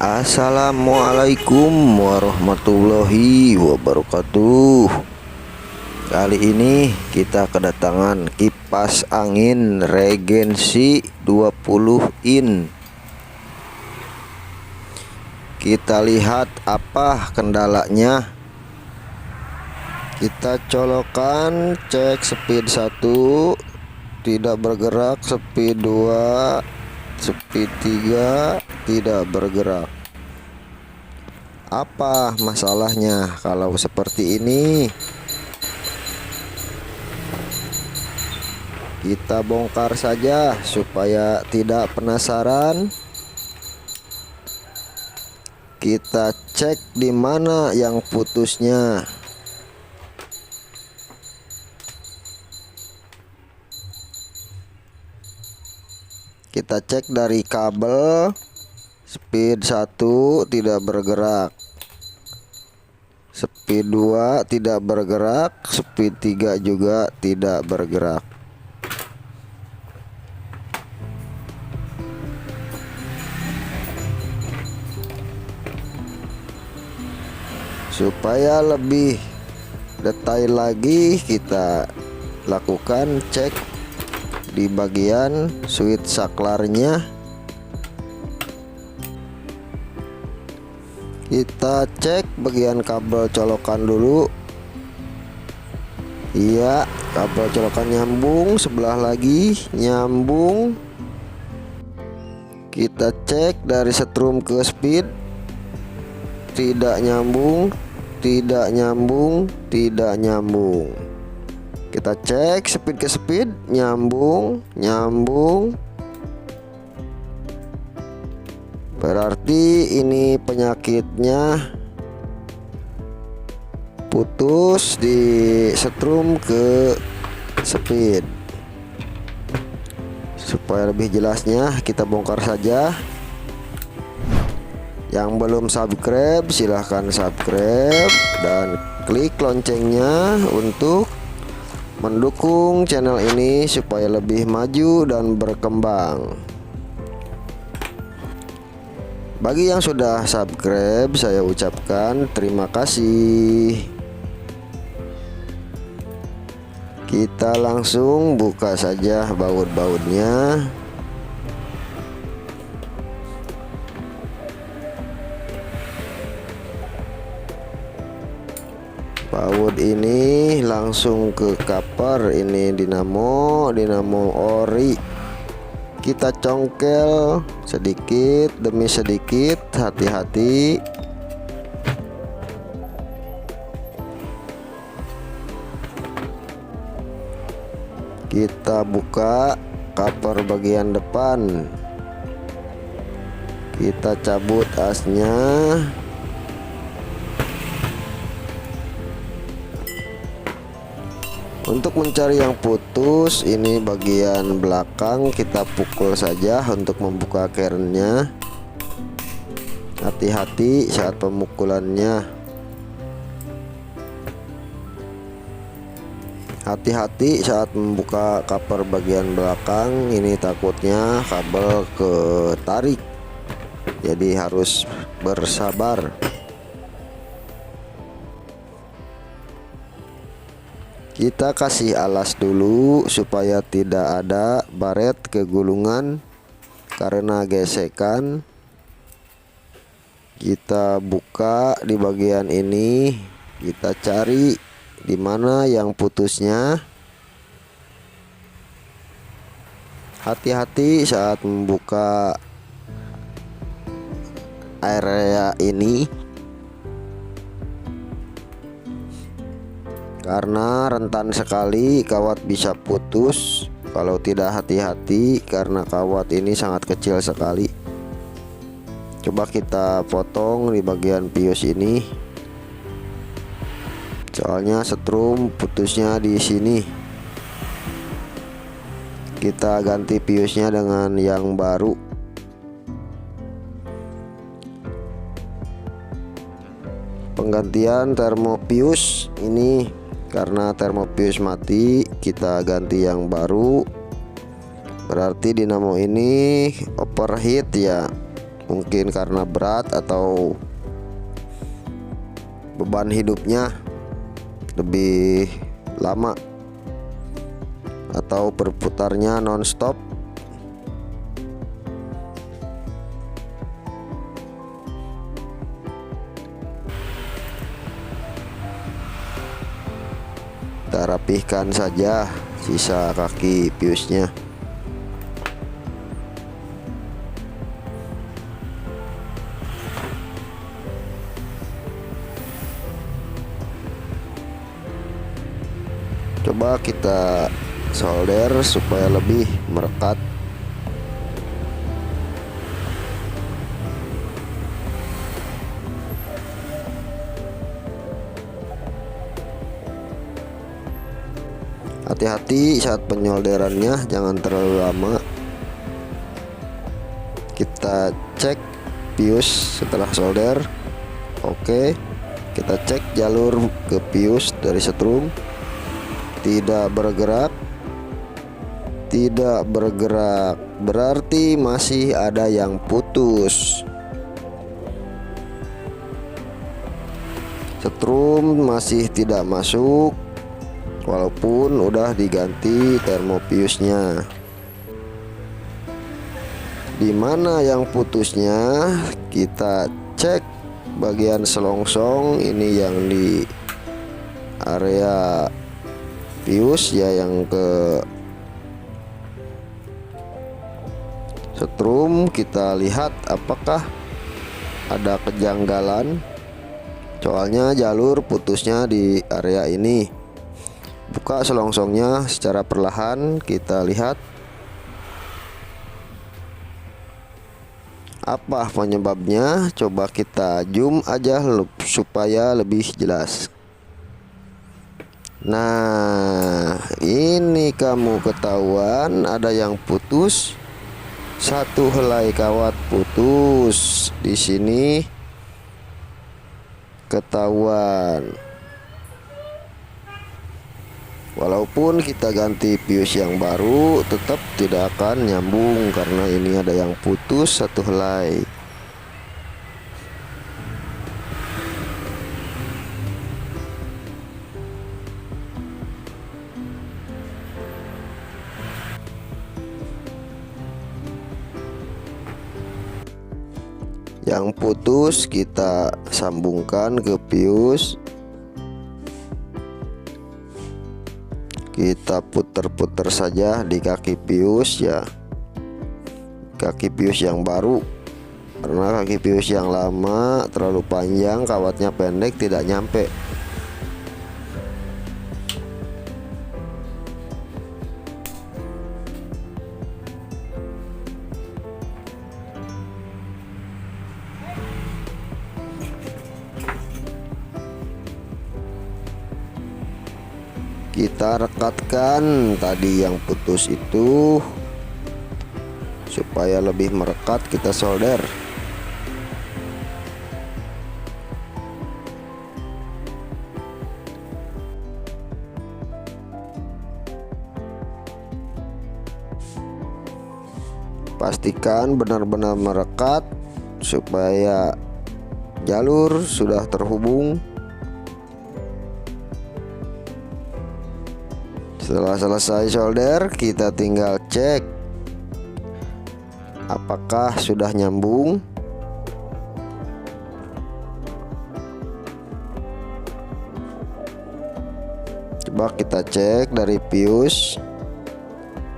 Assalamualaikum warahmatullahi wabarakatuh. Kali ini kita kedatangan kipas angin Regency 20 in. Kita lihat apa kendalanya. Kita colokan, cek speed 1 tidak bergerak, speed 2, speed 3 tidak bergerak. Apa masalahnya kalau seperti ini? Kita bongkar saja supaya tidak penasaran. Kita cek di mana yang putusnya. Kita cek dari kabel, speed 1 tidak bergerak, speed 2 tidak bergerak, speed 3 juga tidak bergerak. Supaya lebih detail lagi, kita lakukan cek di bagian switch saklarnya. Kita cek bagian kabel colokan dulu. Iya, kabel colokan nyambung, sebelah lagi nyambung. Kita cek dari setrum ke speed, tidak nyambung, tidak nyambung, tidak nyambung. Kita cek speed ke speed, nyambung, nyambung. Berarti ini penyakitnya putus di setrum ke speed. Supaya lebih jelasnya, kita bongkar saja. Yang belum subscribe silahkan subscribe dan klik loncengnya untuk mendukung channel ini supaya lebih maju dan berkembang. Bagi yang sudah subscribe, saya ucapkan terima kasih. Kita langsung buka saja baut-bautnya. Baut ini langsung ke cover. Ini dinamo ori. Kita congkel sedikit demi sedikit, hati-hati. Kita buka cover bagian depan. Kita cabut asnya. Untuk mencari yang putus, ini bagian belakang kita pukul saja untuk membuka kerennya. Hati-hati saat pemukulannya. Hati-hati saat membuka cover bagian belakang. Ini takutnya kabel ketarik, jadi harus bersabar. Kita kasih alas dulu supaya tidak ada baret kegulungan karena gesekan. Kita buka di bagian ini, kita cari di mana yang putusnya. Hati-hati saat membuka area ini, karena rentan sekali kawat bisa putus kalau tidak hati-hati, karena kawat ini sangat kecil sekali. Coba kita potong di bagian pius ini, soalnya setrum putusnya di sini. Kita ganti piusnya dengan yang baru. Penggantian termopius ini karena termopius mati, kita ganti yang baru. Berarti dinamo ini overheat ya, mungkin karena berat atau beban hidupnya lebih lama atau berputarnya non-stop. Kita rapihkan saja sisa kaki piusnya. Coba kita solder supaya lebih merekat. Hati-hati saat penyolderannya, jangan terlalu lama. Kita cek pius setelah solder. Oke, kita cek jalur ke pius dari setrum. Tidak bergerak, tidak bergerak, berarti masih ada yang putus. Setrum masih tidak masuk walaupun udah diganti termopiusnya. Di mana yang putusnya? Kita cek bagian selongsong ini yang di area pius ya, yang ke setrum. Kita lihat apakah ada kejanggalan, soalnya jalur putusnya di area ini. Buka selongsongnya secara perlahan, kita lihat apa penyebabnya. Coba kita zoom aja supaya lebih jelas. Nah, ini kamu ketahuan ada yang putus. Satu helai kawat putus di sini ketahuan. Walaupun kita ganti pius yang baru, tetap tidak akan nyambung karena ini ada yang putus satu helai. Yang putus kita sambungkan ke pius. Kita putar-putar saja di kaki pius ya, kaki pius yang baru, karena kaki pius yang lama terlalu panjang, kawatnya pendek, tidak nyampe. Kita rekatkan tadi yang putus itu supaya lebih merekat. Kita solder. Pastikan benar-benar merekat supaya jalur sudah terhubung. Setelah selesai solder, kita tinggal cek apakah sudah nyambung. Coba kita cek dari pius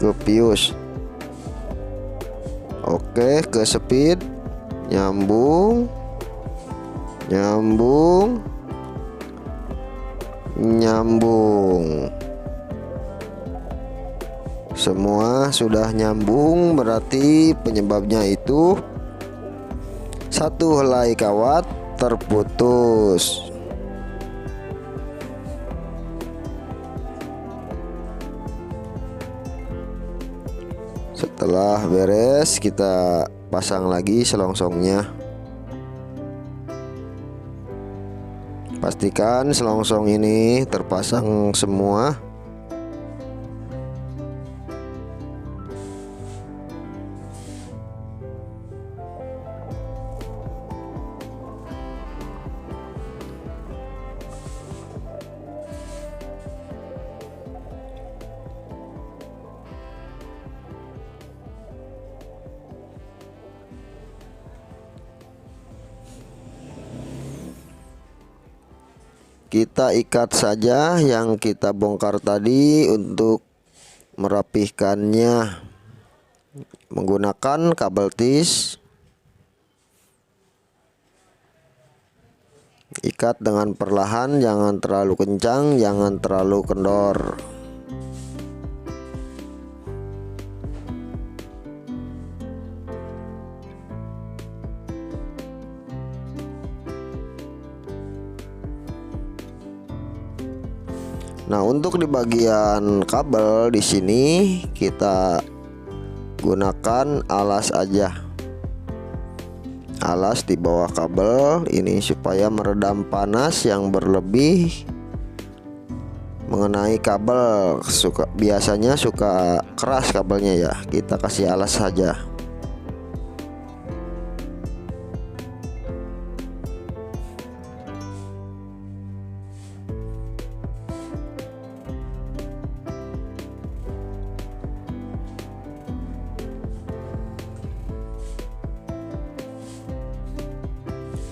ke pius. Oke, ke speed nyambung, nyambung, nyambung. Semua sudah nyambung, berarti penyebabnya itu satu helai kawat terputus. Setelah beres, kita pasang lagi selongsongnya. Pastikan selongsong ini terpasang semua. Kita ikat saja yang kita bongkar tadi untuk merapihkannya menggunakan kabel tis. Ikat dengan perlahan, jangan terlalu kencang, jangan terlalu kendor. Nah, untuk di bagian kabel di sini kita gunakan alas aja. Alas di bawah kabel ini supaya meredam panas yang berlebih mengenai kabel. Biasanya suka keras kabelnya ya. Kita kasih alas saja.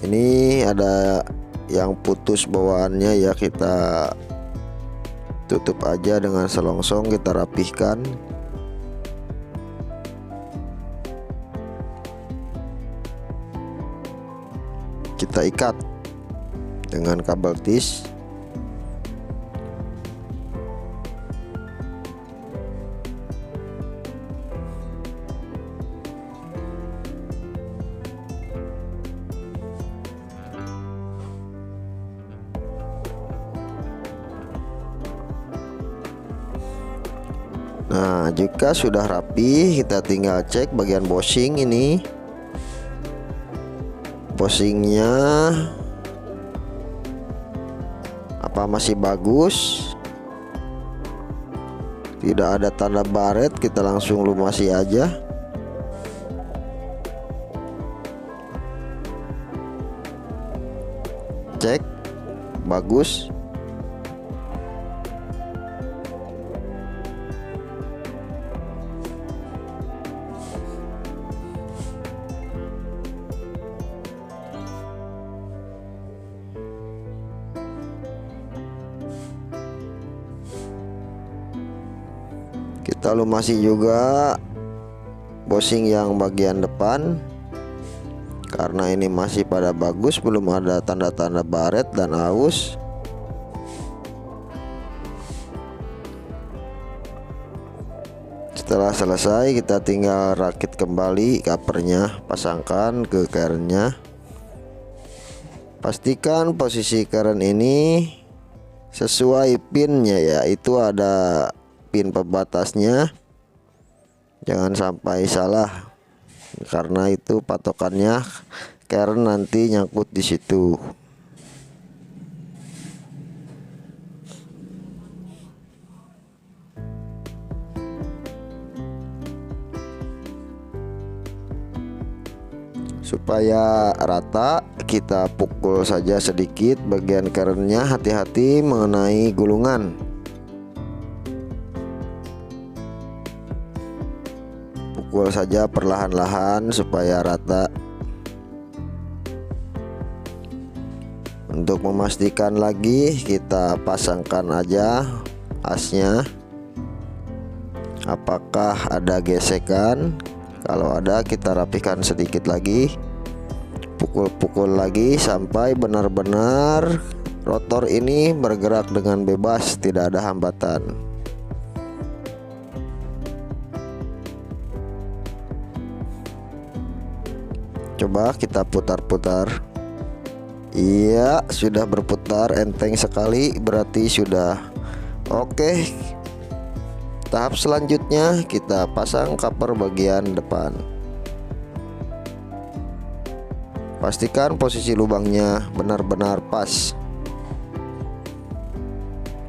Ini ada yang putus bawaannya ya, kita tutup aja dengan selongsong, kita rapihkan. Kita ikat dengan kabel tis. Nah, jika sudah rapi, kita tinggal cek bagian bushing ini. Bushingnya apa masih bagus? Tidak ada tanda baret, kita langsung lumasi aja. Cek, bagus. Kita lumasi juga bushing yang bagian depan, karena ini masih pada bagus, belum ada tanda-tanda baret dan aus. Setelah selesai, kita tinggal rakit kembali covernya, pasangkan ke kerennya. Pastikan posisi keren ini sesuai pinnya ya, itu ada pin pembatasnya, jangan sampai salah karena itu patokannya keren nanti nyangkut di situ. Supaya rata, kita pukul saja sedikit bagian kerennya, hati-hati mengenai gulungan. Pukul saja perlahan-lahan supaya rata. Untuk memastikan lagi, kita pasangkan aja asnya. Apakah ada gesekan? Kalau ada, kita rapikan sedikit lagi. Pukul-pukul lagi sampai benar-benar rotor ini bergerak dengan bebas, tidak ada hambatan. Coba kita putar-putar. Iya, sudah berputar enteng sekali, berarti sudah oke. Tahap selanjutnya kita pasang cover bagian depan. Pastikan posisi lubangnya benar-benar pas.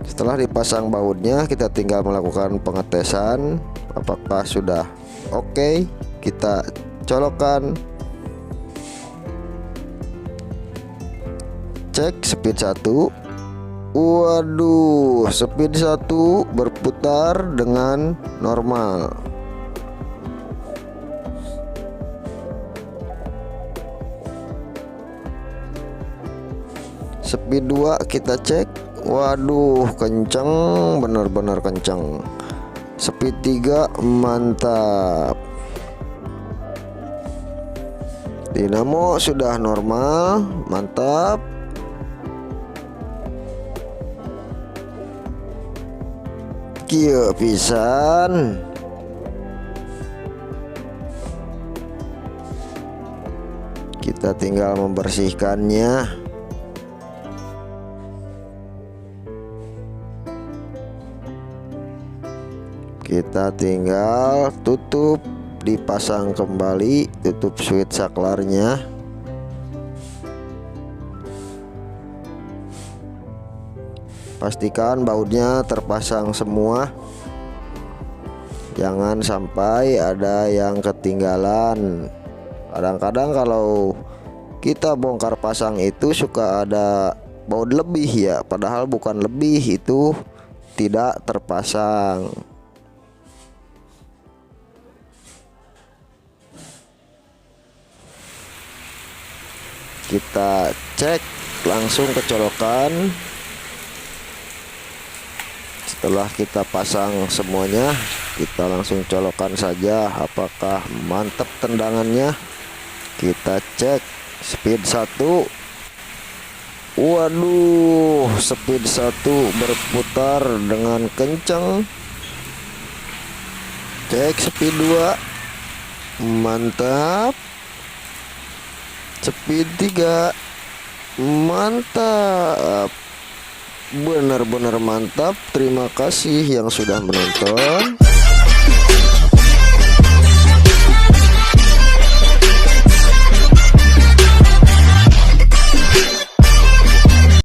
Setelah dipasang bautnya, kita tinggal melakukan pengetesan apakah sudah oke. Kita colokkan. Cek speed 1. Waduh, speed 1 berputar dengan normal. Speed 2 kita cek. Waduh, kenceng, bener-bener kenceng. Speed 3 mantap. Dinamo sudah normal, mantap. Kieu pisan. Kita tinggal membersihkannya. Kita tinggal tutup, dipasang kembali, tutup switch saklarnya. Pastikan bautnya terpasang semua, jangan sampai ada yang ketinggalan. Kadang-kadang kalau kita bongkar pasang itu suka ada baut lebih ya, padahal bukan lebih, itu tidak terpasang. Kita cek langsung ke colokan. Setelah kita pasang semuanya, kita langsung colokan saja apakah mantap tendangannya. Kita cek speed 1. Waduh, speed 1 berputar dengan kencang. Cek speed 2. Mantap. Speed 3. Mantap. Benar-benar mantap. Terima kasih yang sudah menonton.